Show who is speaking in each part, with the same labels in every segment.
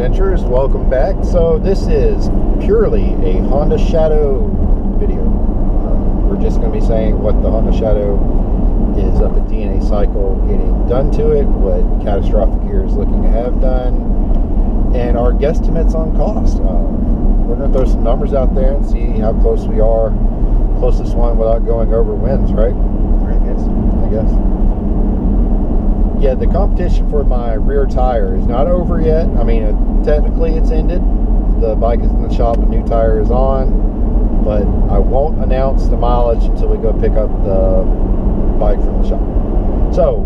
Speaker 1: adventurers, welcome back. So this is purely a Honda Shadow video. We're just going to be saying what the Honda Shadow is up at D&A Cycle getting done to it, what Catastrophic here is looking to have done, and our guesstimates on cost. We're going to throw some numbers out there and see how close we are. Closest one without going over wins, right? I guess. Yeah, the competition for my rear tire is not over yet. I mean, technically it's ended. The bike is in the shop, the new tire is on, but I won't announce the mileage until we go pick up the bike from the shop. So,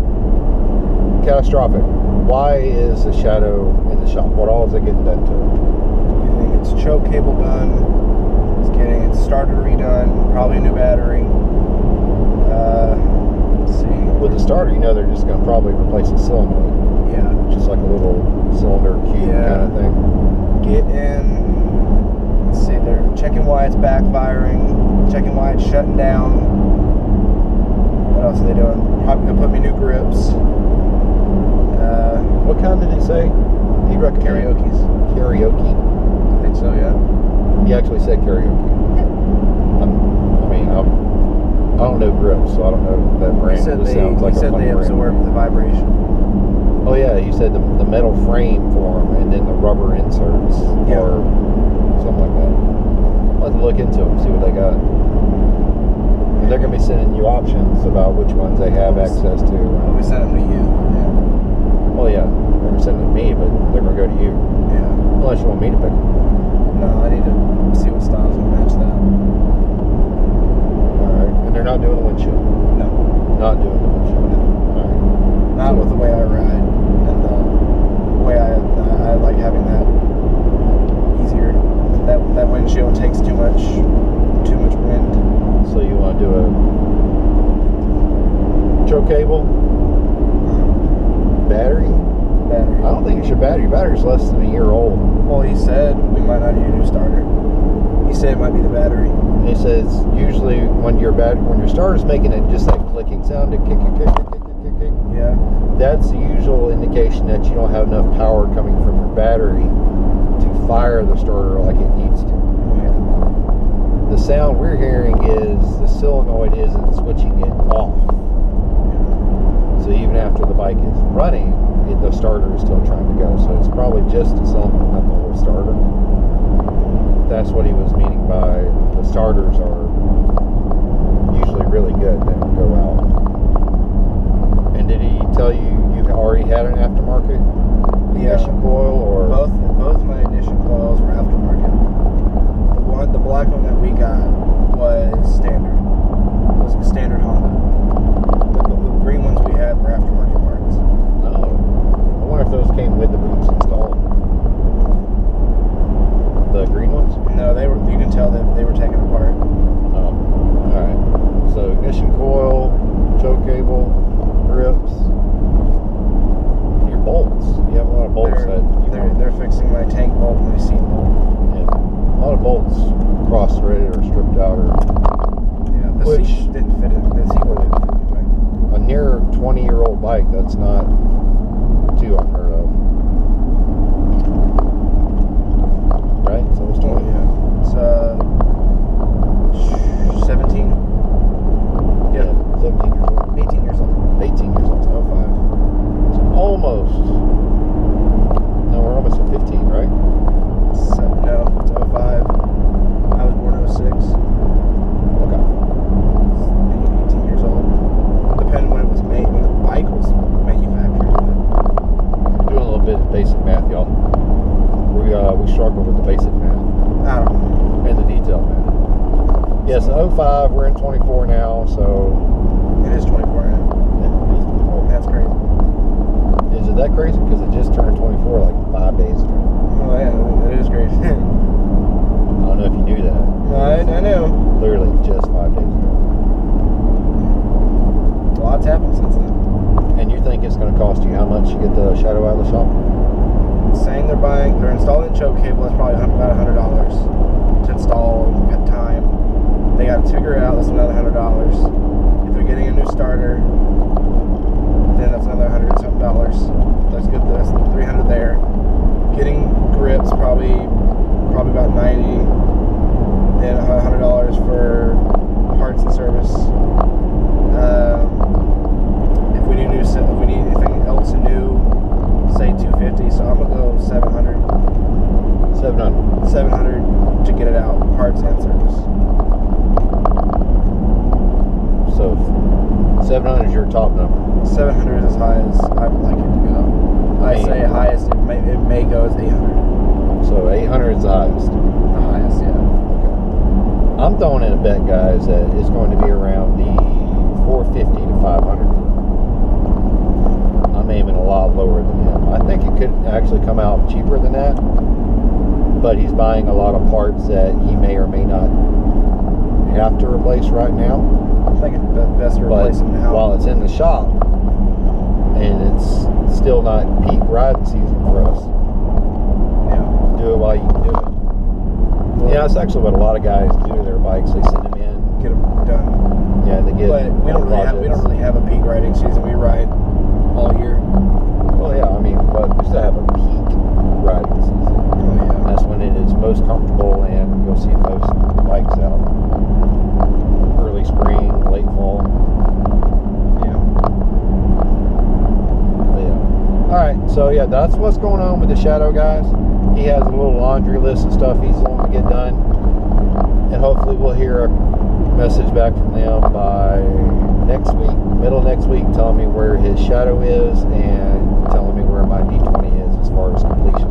Speaker 1: Catastrophic, why is the Shadow in the shop? What all is it getting done to it?
Speaker 2: Getting its choke cable done, it's getting its starter redone, probably a new battery. Let's see.
Speaker 1: With the starter, you know they're just going to probably replace the cylinder.
Speaker 2: Yeah.
Speaker 1: Just like a little cylinder cube kind of thing.
Speaker 2: Get in. Let's see, they're checking why it's backfiring, checking why it's shutting down. What else are they doing? Probably going to put me new grips.
Speaker 1: What kind did he say? He recommended
Speaker 2: Karaoke's.
Speaker 1: Karaoke?
Speaker 2: I think so, yeah.
Speaker 1: He actually said karaoke. I don't know grips, so I don't know that brand.
Speaker 2: He said
Speaker 1: This sounds like a funny
Speaker 2: they absorb
Speaker 1: brand.
Speaker 2: the vibration.
Speaker 1: Oh yeah, you said the metal frame for them and then the rubber inserts or something like that. I'll have to look into them, see what they got. And they're going to be sending you options about which ones they have access to.
Speaker 2: Well, we sent them to you. Yeah.
Speaker 1: Well, yeah, they're going to send them to me, but they're going to go to you.
Speaker 2: Yeah.
Speaker 1: Unless you want me to pick them.
Speaker 2: No, I need to see what styles will match that.
Speaker 1: Alright, and they're not doing the windshield?
Speaker 2: No.
Speaker 1: Not doing the windshield?
Speaker 2: No.
Speaker 1: Alright.
Speaker 2: Not with the way I ride and the way I like having that easier. That windshield takes too much wind.
Speaker 1: So you want to do a choke cable? Battery? I don't think it's your battery. Your battery's less than a year old.
Speaker 2: Well, he said we might not need a new starter. He said it might be the battery.
Speaker 1: And he says usually when your starter's making it just that clicking sound, to kick.
Speaker 2: Yeah.
Speaker 1: That's the usual indication that you don't have enough power coming from your battery to fire the starter like it needs to.
Speaker 2: Yeah.
Speaker 1: The sound we're hearing is the solenoid isn't switching it off. So even after the bike is running, the starter is still trying to go. So it's probably just a cylinder, not the whole starter. That's what he was meaning by the starters are usually really good. They don't go out. And did he tell you already had an aftermarket ignition coil, or
Speaker 2: both my ignition coils were aftermarket. The black one that we got was standard. It was a standard Honda. The green ones we had were aftermarket parts.
Speaker 1: Oh, I wonder if those came with the boots installed. The green ones?
Speaker 2: No, they were. You can tell that they were taken apart.
Speaker 1: Oh, all right. So ignition coil, choke cable, grips, your bolts. You have a lot of bolts
Speaker 2: They're fixing my tank bolt and my seat bolt.
Speaker 1: Yeah, a lot of bolts cross-threaded or stripped out,
Speaker 2: The seat didn't fit it. The seat bolt didn't fit anyway.
Speaker 1: a near 20-year-old bike. That's not too unheard of, right? So it's 20.
Speaker 2: Yeah. It's 17.
Speaker 1: Yeah, 17 years old.
Speaker 2: 18 years old.
Speaker 1: 18 years old.
Speaker 2: 05.
Speaker 1: It's almost. No, we're almost at 15, right?
Speaker 2: No, it's 05. I was born 06.
Speaker 1: Okay.
Speaker 2: 18 years old. Depending when it was made, when the bike was manufactured.
Speaker 1: Doing a little bit of basic math, y'all. We struggle with the basic math
Speaker 2: I don't know.
Speaker 1: and the detail math. Yes, in 05, we're in 24 now, so.
Speaker 2: It is 24 now. That's crazy.
Speaker 1: Is it that crazy? Because it just turned 24 like 5 days ago.
Speaker 2: Oh yeah, it is crazy.
Speaker 1: I don't know if you knew that.
Speaker 2: No, I know.
Speaker 1: Literally just 5 days ago.
Speaker 2: A lot's happened since then.
Speaker 1: And you think it's going to cost you how much to get the Shadow out of the shop?
Speaker 2: Saying they're installing the choke cable, that's probably about $100 to install at time. They got to figure it out, that's another $100. If they're getting a new starter, then that's another $100 something. That's good, that's $300 there. Getting 700 is as high as I would like it to go. I say highest it may go as 800.
Speaker 1: So 800 is the highest.
Speaker 2: The highest, yeah.
Speaker 1: I'm throwing in a bet, guys, that it's going to be around the 450 to 500. I'm aiming a lot lower than him. I think it could actually come out cheaper than that, but he's buying a lot of parts that he may or may not have to replace right now.
Speaker 2: I think it's best to replace them now.
Speaker 1: While it's in the shop, and it's still not peak riding season for us.
Speaker 2: Yeah.
Speaker 1: Do it while you can do it. Yeah, that's actually what a lot of guys do to their bikes. They send them in,
Speaker 2: Get them done.
Speaker 1: yeah, they get.
Speaker 2: But we don't really have a peak riding season. We ride all year.
Speaker 1: Well, yeah, I mean, but we still have a peak riding season.
Speaker 2: Oh yeah.
Speaker 1: That's when it is most comfortable, and you'll see most bikes out. Early spring, late fall.
Speaker 2: Yeah.
Speaker 1: Yeah. All right, so yeah, that's what's going on with the Shadow, guys. He has a little laundry list of stuff he's wanting to get done, and hopefully we'll hear a message back from them by next week, middle of next week, telling me where his Shadow is and telling me where my D20 is as far as completion.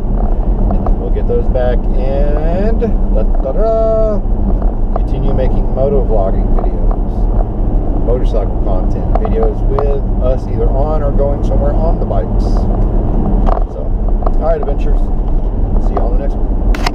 Speaker 1: And then we'll get those back and continue making moto vlogging videos, motorcycle content videos with us either on or going somewhere on the bikes. So, all right, adventurers. See you on the next one.